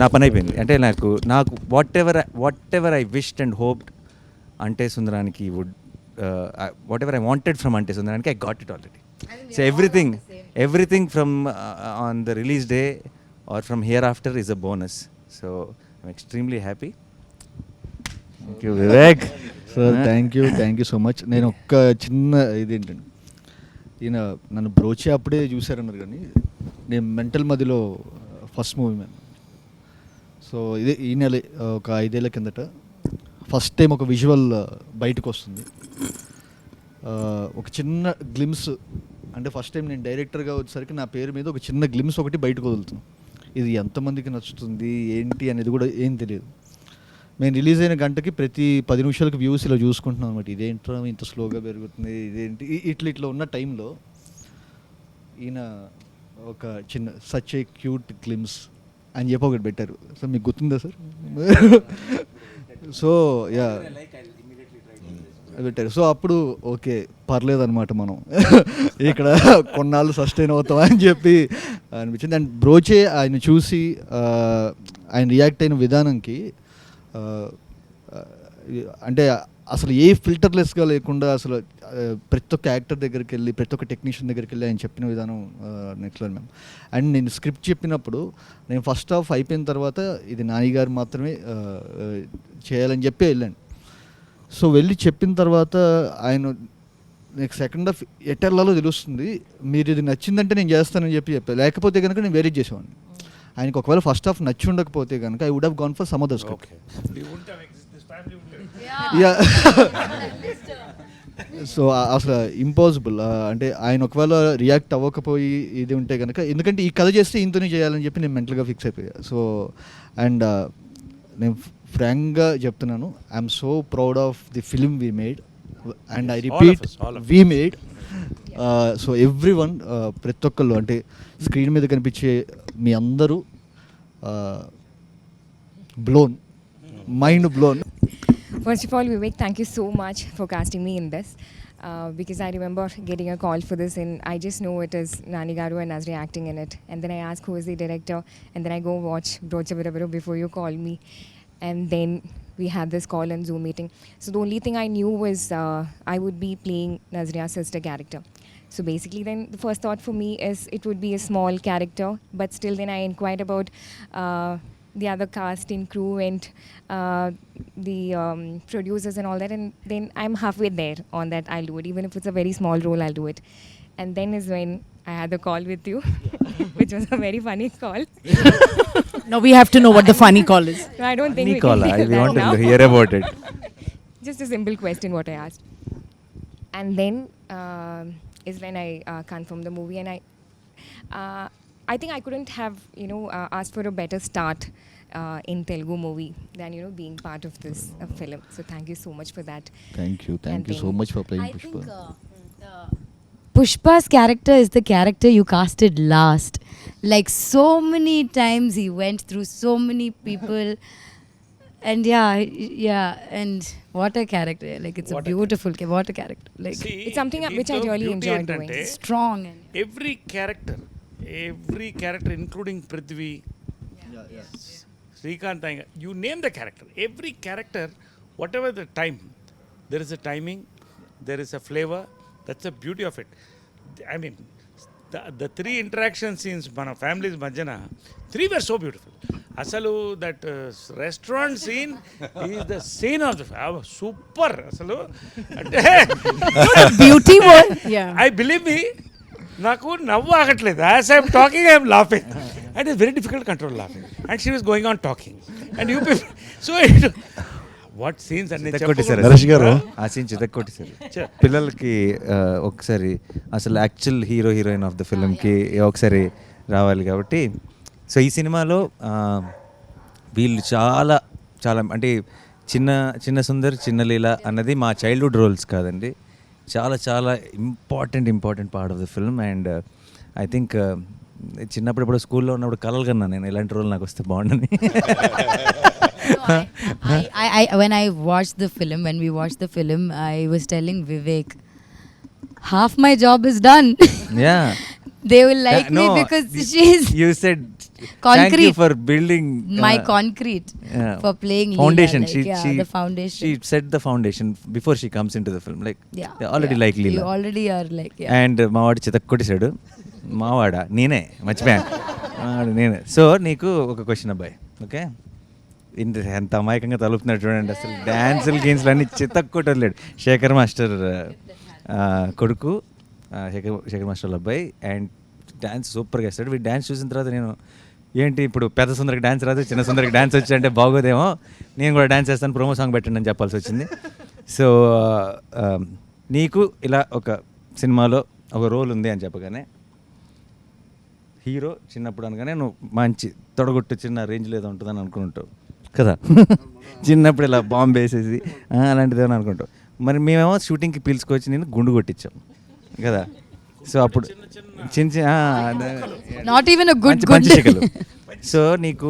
నా పని అయిపోయింది. అంటే నాకు what ever I wished and hoped Ante Sundharaniki would whatever I wanted from Ante Sundharaniki, I got it already. So everything from on the release day or from hereafter is a bonus. So I'm extremely happy. Thank you, Vivek. Sir, thank you so much. నేను ఒక్క చిన్న ఇదేంటండి, ఈయన నన్ను బ్రోచే అప్పుడే చూశారన్నారు కానీ నేను మెంటల్ మదిలో ఫస్ట్ మూవీ మ్యాన్. సో ఇదే ఈ నెల ఒక 5 ఏళ్ళ కిందట ఫస్ట్ టైం ఒక విజువల్ బయటకు వస్తుంది. ఒక చిన్న గ్లిమ్స్, అంటే ఫస్ట్ టైం నేను డైరెక్టర్గా వచ్చేసరికి నా పేరు మీద ఒక చిన్న గ్లిమ్స్ ఒకటి బయటకు వదులుతున్నాను. ఇది ఎంతమందికి నచ్చుతుంది ఏంటి అనేది కూడా ఏం తెలియదు. మేము రిలీజ్ అయిన గంటకి ప్రతి 10 నిమిషాలకు వ్యూస్ ఇలా చూసుకుంటున్నాం అనమాట. ఇదేంట్రా ఇంత స్లోగా పెరుగుతుంది, ఇదేంటి ఇట్లా ఉన్న టైంలో ఈయన ఒక చిన్న సచ్ ఏ క్యూట్ గ్లిమ్స్ అని చెప్పి ఒకటి పెట్టారు. సో మీకు గుర్తుందా సార్? సో యా పెట్టారు. సో అప్పుడు ఓకే పర్లేదన్నమాట, మనం ఇక్కడ కొన్నాళ్ళు సస్టైన్ అవుతాం అని చెప్పి అనిపించింది. అండ్ బ్రోచే ఆయన చూసి ఆయన రియాక్ట్ అయిన విధానంకి, అంటే అసలు ఏ ఫిల్టర్లెస్గా లేకుండా అసలు ప్రతి ఒక్క యాక్టర్ దగ్గరికి వెళ్ళి ప్రతి ఒక్క టెక్నీషియన్ దగ్గరికి వెళ్ళి ఆయన చెప్పిన విధానం నెక్స్ట్ లెవెల్ మ్యామ్. అండ్ నేను స్క్రిప్ట్ చెప్పినప్పుడు నేను ఫస్ట్ హాఫ్ అయిపోయిన తర్వాత ఇది నాని గారు మాత్రమే చేయాలని చెప్పి వెళ్ళాను. సో వెళ్ళి చెప్పిన తర్వాత ఆయన నెక్స్ట్ సెకండ్ హాఫ్ ఎటర్లలో తెలుస్తుంది, మీరు ఇది నచ్చిందంటే నేను చేస్తానని చెప్పాను, లేకపోతే కనుక నేను వేరే చేసేవాడిని. ఆయనకు ఒకవేళ ఫస్ట్ హాఫ్ నచ్చి ఉండకపోతే కనుక I would have gone for some other script. So అసలు ఇంపాసిబుల్. అంటే ఆయన ఒకవేళ రియాక్ట్ అవ్వకపోయి ఇది ఉంటే కనుక, ఎందుకంటే ఈ కథ చేస్తే ఇంతనే చేయాలని చెప్పి నేను మెంటల్గా ఫిక్స్ అయిపోయా. సో అండ్ నేను ఫ్రాంక్గా చెప్తున్నాను, I'm so proud of the film we made and I repeat we made. So every one, ప్రతి ఒక్కళ్ళు, అంటే స్క్రీన్ మీద కనిపించే మీ అందరూ blown, mind blown. First of all, Vivek, thank you so much for casting me in this. Because I remember getting a call for this, and I just know it is Nani Garu and Nazriya acting in it. And then I ask who is the director, and then I go watch Brocha Virabiro before you call me. And then we had this call and Zoom meeting. So the only thing I knew was I would be playing Nazriya's sister character. So basically then the first thought for me is it would be a small character, but still then I inquired about the other cast and crew and the producers and all that, and then I'm halfway there on that. I'll do it, even if it's a very small role, I'll do it. And then is when I had the call with you, which was a very funny call. Now we have to know what the funny call is. No, I don't think Funny we call, can I hear that want now. to hear about it. Just a simple question what I asked. And then is when I confirmed the movie, and I think I couldn't have, asked for a better start in Telugu movie than, being part of this film. So thank you so much for that. Thank you so much for playing I Pushpa. think Pushpa's character is the character you casted last. Like so many times he went through so many people. And and what a character! Like it's a beautiful, what a character! Like It's something which I really enjoy doing. strong and every character, including Prithvi, Srikanth, you name the character. Every character, whatever the time, there is a timing, there is a flavor. That's the beauty of it. I mean, the three interaction scenes, మన families మధ్యన, three were so beautiful. అసలు that restaurant scene is the scene of the super. అసలు అంటే Beauty one. Yeah. I believe me, నాకు నవ్వు ఆగట్లేదు. As I'm talking I'm laughing and it's very difficult control laughing and she was going on talking and you so what scenes అన్ని చితక్కొట్టేశారు. నరేష్ గారు. ఆ సీన్ చితక్కొట్టేశారు. పిల్లలకి ఒకసారి అసలు యాక్చువల్ హీరోయిన్ ఆఫ్ ద ఫిల్మ్కి ఒకసారి రావాలి కాబట్టి, సో ఈ సినిమాలో వీళ్ళు చాలా చాలా అంటే చిన్న సుందర్, చిన్న లీల అన్నది మా చైల్డ్హుడ్ రోల్స్ కాదండి, చాలా చాలా important part of the film. And I think చిన్నప్పుడు ఇప్పుడు స్కూల్లో ఉన్నప్పుడు కలలు కన్నా నేను ఇలాంటి రోల్ నాకు వస్తే బాగుండని. when we watched the film, I was telling Vivek, half my job is done. Yeah. They will like me because you said concrete. Thank you for building my concrete for playing foundation. Leela, the foundation. She set the foundation before she comes into the film. Like they already like Leela. You already are like And మావాడు చితక్కొట్టేశాడు. మావాడా నేనే మర్చిపోయాను. నేనే. సో నీకు ఒక క్వశ్చన్ అబ్బాయి, ఓకే? ఎంత అమాయకంగా తలుపుతున్నాడు చూడండి. అసలు డ్యాన్సులు గేమ్స్లు అన్నీ చితక్కొట్టలేడు. శేఖర్ మాస్టర్ కొడుకు, శేఖర్ మాస్టర్ అబ్బాయి, అండ్ డ్యాన్స్ సూపర్గా వేస్తాడు. వీడు డ్యాన్స్ చూసిన తర్వాత నేను ఏంటి ఇప్పుడు పెద్ద సుందరికి డ్యాన్స్ రాదు, చిన్న సుందరికి డ్యాన్స్ వచ్చి అంటే బాగోదేమో, నేను కూడా డ్యాన్స్ చేస్తాను, ప్రోమో సాంగ్ పెట్టండి అని చెప్పాల్సి వచ్చింది. సో నీకు ఇలా ఒక సినిమాలో ఒక రోల్ ఉంది అని చెప్పగానే, హీరో చిన్నప్పుడు అనగానే నువ్వు మంచి తొడగొట్టు చిన్న రేంజ్లో ఏదో ఉంటుందని అనుకుంటావు కదా. చిన్నప్పుడు ఇలా బాంబు వేసేసి అలాంటిది ఏమని అనుకుంటావు. మరి మేమేమో షూటింగ్కి పిలుచుకొచ్చి నేను గుండు కొట్టించాం కదా. సో అప్పుడు చిన్న not even a good మంచి శకలు. సో నీకు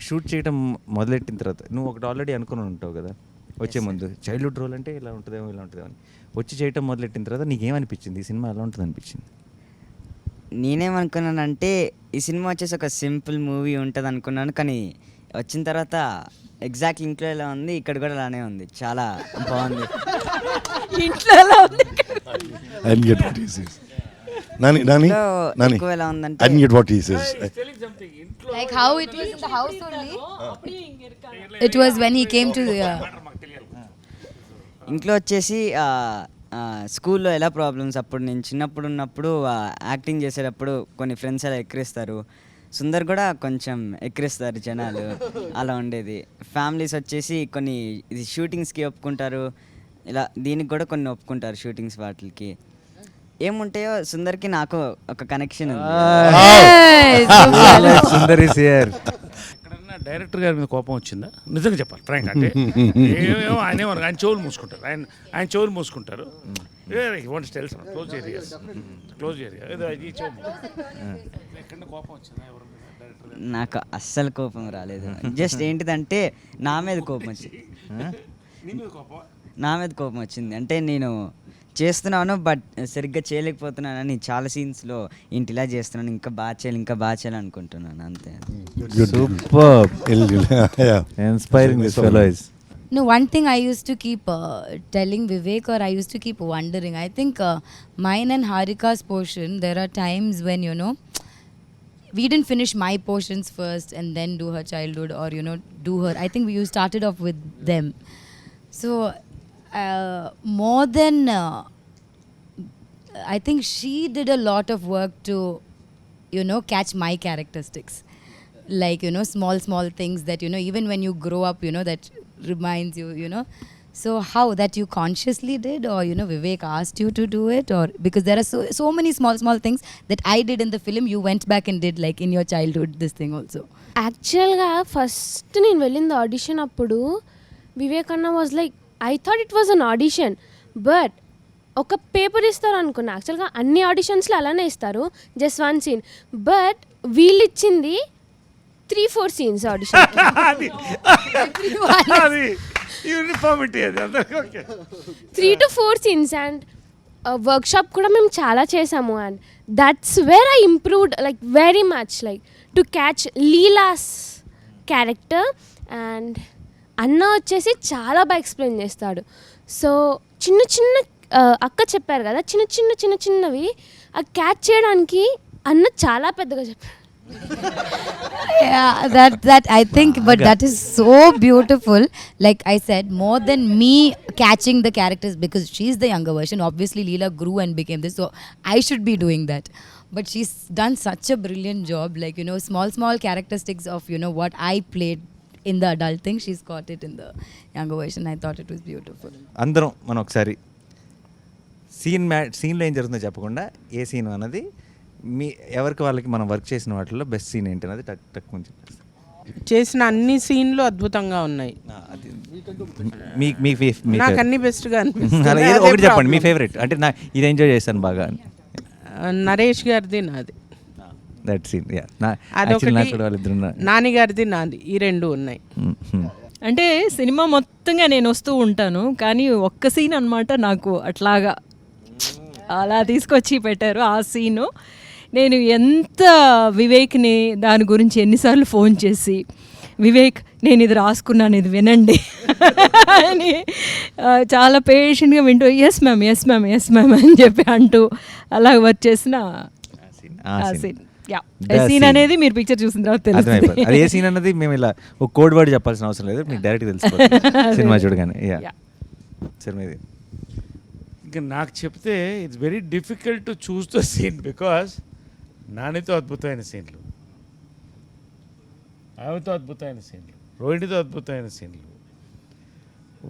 షూట్ చేయడం మొదలెట్టిన తర్వాత నువ్వు ఒకటి ఆల్రెడీ అనుకుని ఉంటావు కదా వచ్చే ముందు, చైల్డ్హుడ్ రోల్ అంటే ఇలా ఉంటుందేమో ఇలా ఉంటుందేమో అని. వచ్చి చేయటం మొదలెట్టిన తర్వాత నీకేమనిపించింది ఈ సినిమా ఎలా ఉంటుంది అనిపించింది? నేనేమనుకున్నానంటే ఈ సినిమా వచ్చేసి ఒక సింపుల్ మూవీ ఉంటుంది అనుకున్నాను, కానీ వచ్చిన తర్వాత ఎగ్జాక్ట్ ఇంట్లో ఎలా ఉంది ఇక్కడ కూడా అలానే ఉంది, చాలా బాగుంది. ఇంట్లో ఎలా ఉంది? ఎక్కువ ఎలా ఉందంటే I didn't get what he says. like how it was in the house only. It was when he came to the ఇంట్లో వచ్చేసి స్కూల్లో ఎలా ప్రాబ్లమ్స్, అప్పుడు నేను చిన్నప్పుడు ఉన్నప్పుడు యాక్టింగ్ చేసేటప్పుడు కొన్ని ఫ్రెండ్స్ అలా ఎక్కిరిస్తారు, సుందర్ కూడా కొంచెం ఎక్కిరిస్తారు జనాలు, అలా ఉండేది. ఫ్యామిలీస్ వచ్చేసి కొన్ని ఇది షూటింగ్స్కి ఒప్పుకుంటారు, ఇలా దీనికి కూడా కొన్ని ఒప్పుకుంటారు షూటింగ్స్ వాటికి. ఏముంటాయో సుందర్కి నాకు ఒక కనెక్షన్ ఉంది. ఎక్కడన్నా డైరెక్టర్ గారి మీద కోపం వచ్చిందా? నిజంగా చెప్పాలి ఫ్రాంక్. అంటే ఏమేమో ఆయన చెవులు మూసుకుంటారు, ఆయన చెవులు మూసుకుంటారు. క్లోజ్ ఏరియా ఎక్కడ కోపం వచ్చిందా ఎవరి మీద డైరెక్టర్? నాకు అస్సలు కోపం రాలేదు. జస్ట్ ఏంటిదంటే నా మీద కోపం వచ్చింది. నా మీద కోపం వచ్చింది అంటే నేను చేస్తున్నాను బట్ సరిగ్గా చేయలేకపోతున్నానని చాలా సీన్స్లో ఇంటి ఇలా చేస్తున్నాను, ఇంకా బాగా చేయాలి అనుకుంటున్నాను, అంతే. Inspiring this fellow is. No, one thing I used to keep telling Vivek, or I used to keep wondering, I think mine and Harika's portion, there are times when, we didn't finish my portions first and then do her childhood, or, do her. I think we started off with them. So, more than, I think she did a lot of work to, catch my characteristics. Like, small things that, even when you grow up, that reminds you, So how that you consciously did, or, Vivek asked you to do it, or because there are so many small things that I did in the film, you went back and did like in your childhood this thing also. యాక్చువల్గా ఫస్ట్ నేను వెళ్ళింది ఆడిషన్ అప్పుడు వివేక్ అన్న was like, I thought it was an audition, but ఒక పేపర్ ఇస్తారు అనుకున్నా. యాక్చువల్గా అన్ని ఆడిషన్స్లో అలానే ఇస్తారు, జస్ట్ వన్ సీన్. బట్ వీళ్ళు ఇచ్చింది 3-4 scenes audition. అది అది యూనిఫార్మిటీ అది అందరికీ okay. 3 to 4 scenes and workshop కూడా మేము చాలా చేసాము, and that's where I improved like very much, like to catch Leela's character. And అన్న వచ్చేసి చాలా బాగా ఎక్స్ప్లెయిన్ చేస్తాడు. సో చిన్న చిన్న అక్క చెప్పారు కదా, చిన్న చిన్నవి అది క్యాచ్ చేయడానికి అన్న చాలా పెద్దగా చెప్పాడు. Yeah, that I think, but that is so beautiful. Like I said, more than me catching the characters, because she's the younger version. Obviously, Leela grew and became this, so I should be doing that. But she's done such a brilliant job. Like, you know, small characteristics of, you know, what I played in the adult thing, she's got it in the younger version. I thought it was beautiful. అందరం మనం ఒకసారి సీన్లో ఏం జరుగుతుందో చెప్పకుండా ఏ సీన్ అన్నది మీ ఎవరికి వాళ్ళకి మనం వర్క్ చేసిన వాటిలో బెస్ట్ సీన్ ఏంటి అన్నది టక్ కొంచెం చేసిన అన్ని సీన్లు అద్భుతంగా ఉన్నాయి. నాకు అన్ని బెస్ట్గా అనిపిస్తుంది. ఒకటి చెప్పండి మీ ఫేవరెట్, అంటే నా ఇది ఎంజాయ్ చేశాను బాగా. నరేష్ గారిది నాది, దట్ సీన్. అదొకటి, నాని గారిది నాది, ఈ రెండు ఉన్నాయి. అంటే సినిమా మొత్తంగా నేను వస్తూ ఉంటాను, కానీ ఒక్క సీన్ అనమాట నాకు అట్లాగా అలా తీసుకొచ్చి పెట్టారు. ఆ సీను నేను ఎంత వివేక్ని దాని గురించి ఎన్నిసార్లు ఫోన్ చేసి, వివేక్ నేను ఇది రాసుకున్నాను, ఇది వినండి అని చాలా పేషెంట్గా వింటూ ఎస్ మ్యామ్ అని చెప్పి అంటూ అలా వర్క్ చేసిన ఆ సీన్. సీన్ అనేది మీరు పిక్చర్ చూసిన తర్వాత తెలుస్తుంది. అది ఏ సీన్ అన్నది మేము ఇలా ఒక కోడ్ వర్డ్ చెప్పాల్సిన అవసరం లేదు, మీకు డైరెక్ట్ తెలుసుకోవాలి సినిమా చూడగానే. సినిమా ఇది ఇంకా నాకు చెప్తే it's very difficult to choose the scene, because నానితో అద్భుతమైన సీన్లు, ఆమెతో అద్భుతమైన సీన్లు, రోహిణితో అద్భుతమైన సీన్లు,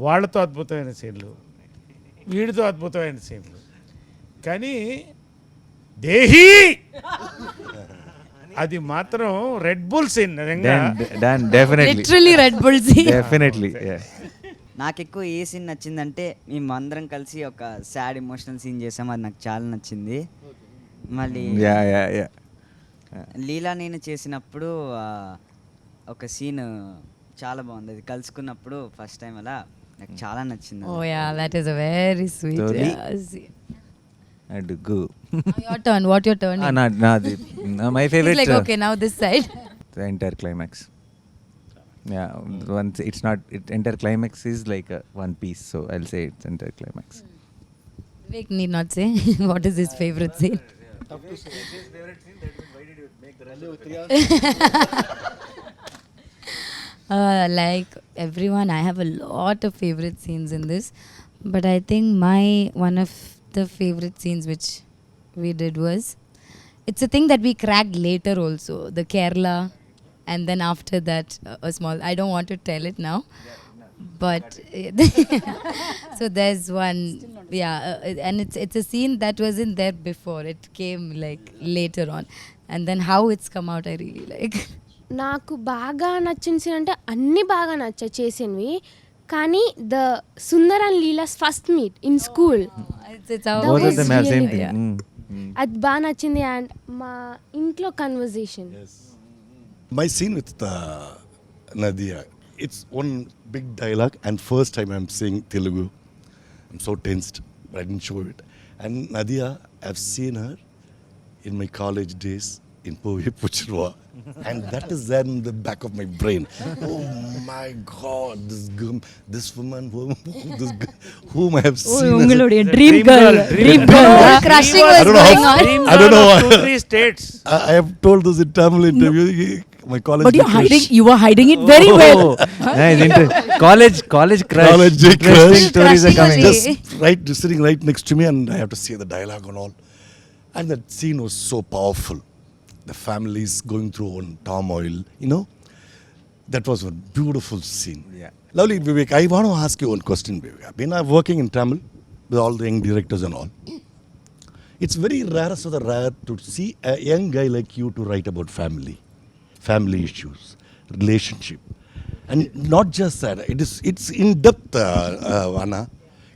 వాళ్ళతో అద్భుతమైన సీన్లు, వీడితో అద్భుతమైన సీన్లు, కానీ దేహి అది మాత్రం Red Bull scene. Literally Red Bull scene. Definitely. నాకు ఎక్కువ ఏ సీన్ నచ్చిందంటే మేము అందరం కలిసి ఒక సాడ్ ఎమోషనల్ సీన్ చేసాం, అది నాకు చాలా నచ్చింది. మళ్ళీ లీలా నేను చేసినప్పుడు ఒక సీన్ చాలా బాగుంది, అది కలుసుకున్నప్పుడు ఫస్ట్ టైం అలా నాకు చాలా నచ్చింది. Oh yeah, that is a very sweet scene. అడుగు. Your turn. What your turn? My favorite. He's like, okay, now this side. The entire climax. Yeah, once it's not. Entire climax is like one piece, so I'll say it's entire climax. Vivek need not say what is his favorite scene. Like everyone, I have a lot of favorite scenes in this, but I think one of the favorite scenes which we did was, it's a thing that we cracked later also, the Kerala, and then after that a small, I don't want to tell it now, but so there's one, and it's a scene that wasn't there before, it came like later on, and then how it's come out I really like. నాకు బాగా నచ్చిన సీన్ అంటే అన్నీ బాగా నచ్చాయి చేసినవి, కానీ the Sundar and Leela's first meet in school అది బాగా నచ్చింది. అండ్ మా ఇంట్లో conversation. My scene with Nazriya, it's one big dialogue, and first time I'm saying Telugu. I'm so tensed, but I didn't show it. And Nazriya, I've seen her in my college days in Puchirwa, and that is there in the back of my brain. Oh my God, this woman, whom I have seen. Dream girl. Crushing was going on. I don't know. 2-3 states. I have told this in Tamil interview. My college. But you were hiding it very well. College crush. College Interesting stories are coming. Just sitting right next to me, and I have to say the dialogue and all. And that scene was so powerful. The families going through one turmoil, you know. That was a beautiful scene. Yeah. Lovely, Vivek. I want to ask you one question, Vivek. I've been working in Tamil with all the young directors and all. It's very rare to see a young guy like you to write about family issues, relationship, and not just that. It's in depth, Anna.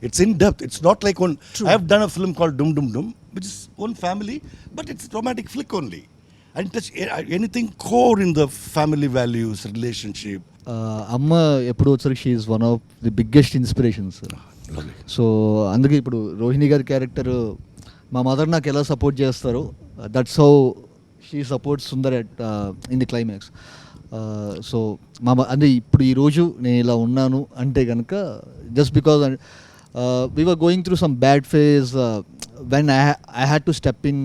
It's in depth. It's not like one. True. I have done a film called Dum Dum Dum, which is one family, but it's romantic flick only. and touch anything core in the family values, relationship. అమ్మ ఎప్పుడు వచ్చరికి she is one of the biggest inspirations. So అందుకే ఇప్పుడు రోహిణి గారి క్యారెక్టర్ మా మదర్ నాకు ఎలా సపోర్ట్ చేస్తారో that's how she supports Sundar at in the climax. So అంటే ఇప్పుడు ఈరోజు నేను ఇలా ఉన్నాను అంటే కనుక just because we were going through some bad phase when I had to step in.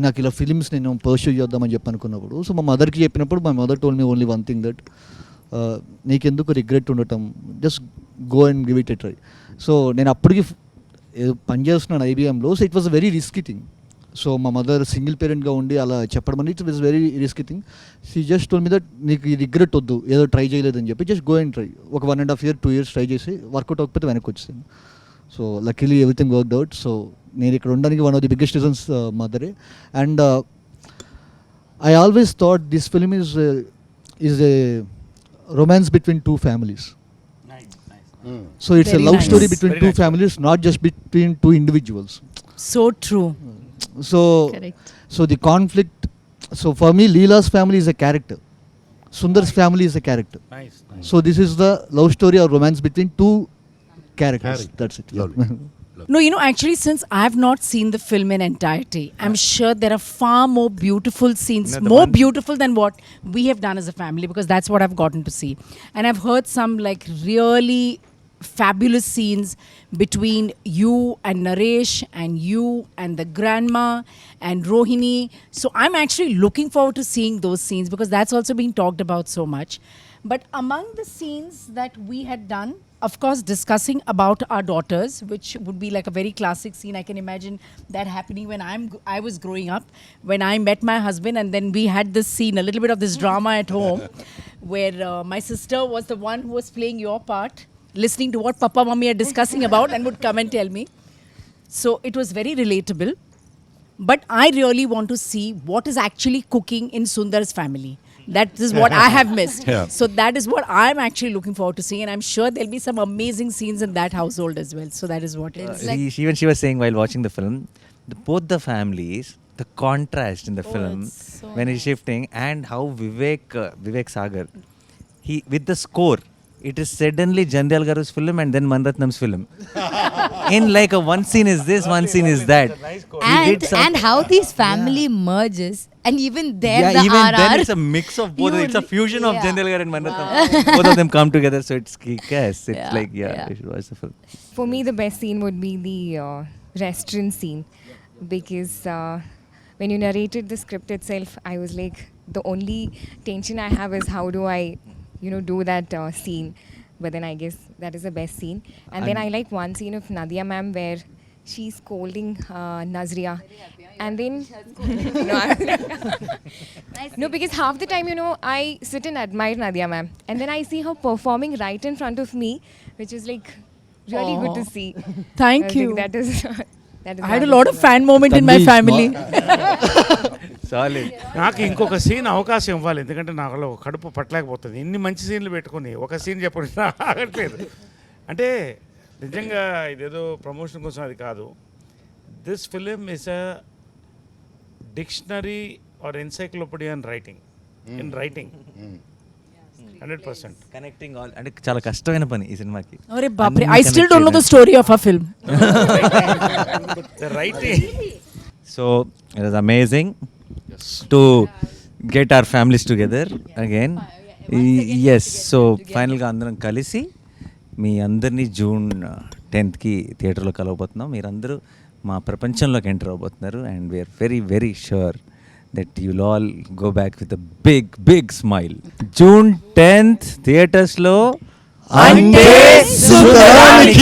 నాకు ఇలా ఫిలిమ్స్ నేను పర్స్యూ చేద్దామని చెప్పి అనుకున్నప్పుడు సో మా మదర్కి చెప్పినప్పుడు my mother told me only one thing that నీకెందుకు రిగ్రెట్ ఉండటం, just go and give it a try. So నేను అప్పటికి పనిచేస్తున్నాను ఐబీఎంలో. So it was a very risky thing. So మా మదర్ సింగిల్ పేరెంట్గా ఉండి అలా చెప్పడం అనేది it was very risky thing. She just told me that నీకు ఈ రిగ్రెట్ వద్దు, ఏదో ట్రై చేయలేదని చెప్పి జస్ట్ గో అండ్ ట్రై. ఒక 1.5 years 2 years ట్రై చేసి వర్కౌట్ అవ్వకపోతే వెనక్కి వచ్చేసాను. So luckily everything worked out. So నేను ఇక్కడ ఉండడానికి one of the biggest reasons మదరే. And I always thought this film is a romance between two families. So it's Very a love nice. story between Very two nice. families, not just between two individuals. So true. So Correct. so the conflict, so for me Leela's family is a character, Sundar's family is a character. Nice. So this is the love story or romance between two characters. That's it. Lovely. No, you know, actually, since I have not seen the film in entirety, I'm sure there are far more beautiful scenes, You know, the more one- beautiful than what we have done as a family, because that's what I've gotten to see. And I've heard some like really fabulous scenes between you and Naresh and you and the grandma and Rohini. So I'm actually looking forward to seeing those scenes because that's also being talked about so much. But among the scenes that we had done, of course, discussing about our daughters, which would be like a very classic scene. I can imagine that happening when I was growing up, when I met my husband, and then we had this scene, a little bit of this drama at home, where my sister was the one who was playing your part, listening to what Papa Mummy are discussing about, and would come and tell me. So it was very relatable. But I really want to see what is actually cooking in Sundar's family. That is what I have missed. Yeah. So that is what I'm actually looking forward to seeing, and I'm sure there'll be some amazing scenes in that household as well. So that is what it's like. Even she was saying while watching the film, both the families, the contrast in the film it's so when he's shifting, and how Vivek Sagar, he with the score, it is suddenly Jandal Garu's film and then Manratnam's film. In like a one scene is this, one scene is that. He did some- And how these family merges, and even there yeah, the even RR. then it's a mix of both. You It's a fusion of yeah. Jandal Gar and Manratnam. Both of them come together, so it's kick-ass. It's Yeah, like yeah. you should watch the film. For me, the best scene would be the restaurant scene because when you narrated the script itself, I was like, the only tension I have is how do I, do that scene. But then I guess that is the best scene. And then I like one scene of Nadia ma'am where she's scolding Nazriya. And then, no, because half the time, I sit and admire Nadia ma'am. And then I see her performing right in front of me, which is like really good to Aw. see. Thank I was like, you. that is I had a lot of fan moment in my Tanvi is family. Solid. నాకు ఇంకొక సీన్ అవకాశం ఇవ్వాలి, ఎందుకంటే నాకులో కడుపు పట్టలేకపోతుంది. ఇన్ని మంచి సీన్లు పెట్టుకుని ఒక సీన్ చెప్పడం ఆగట్లేదు. అంటే నిజంగా ఇదేదో ప్రమోషన్ కోసం అది కాదు. This film is a dictionary or encyclopedia in writing. 100%. Connecting all అంటే చాలా కష్టమైన పని ఈ సినిమాకి. Arre baapre, అన్ని I still connect don't know the చేయడం. story of our film. The writing. So it was amazing to get our families together again. Yes, so ఫైనల్గా అందరం కలిసి మీ అందరినీ June 10th థియేటర్లో కలవబోతున్నాం. మీరందరూ మా ప్రపంచంలోకి ఎంటర్ అవబోతున్నారు. And we are very very sure that you'll all go back with a big smile. June 10th థియేటర్స్లో Ante Sundharaniki.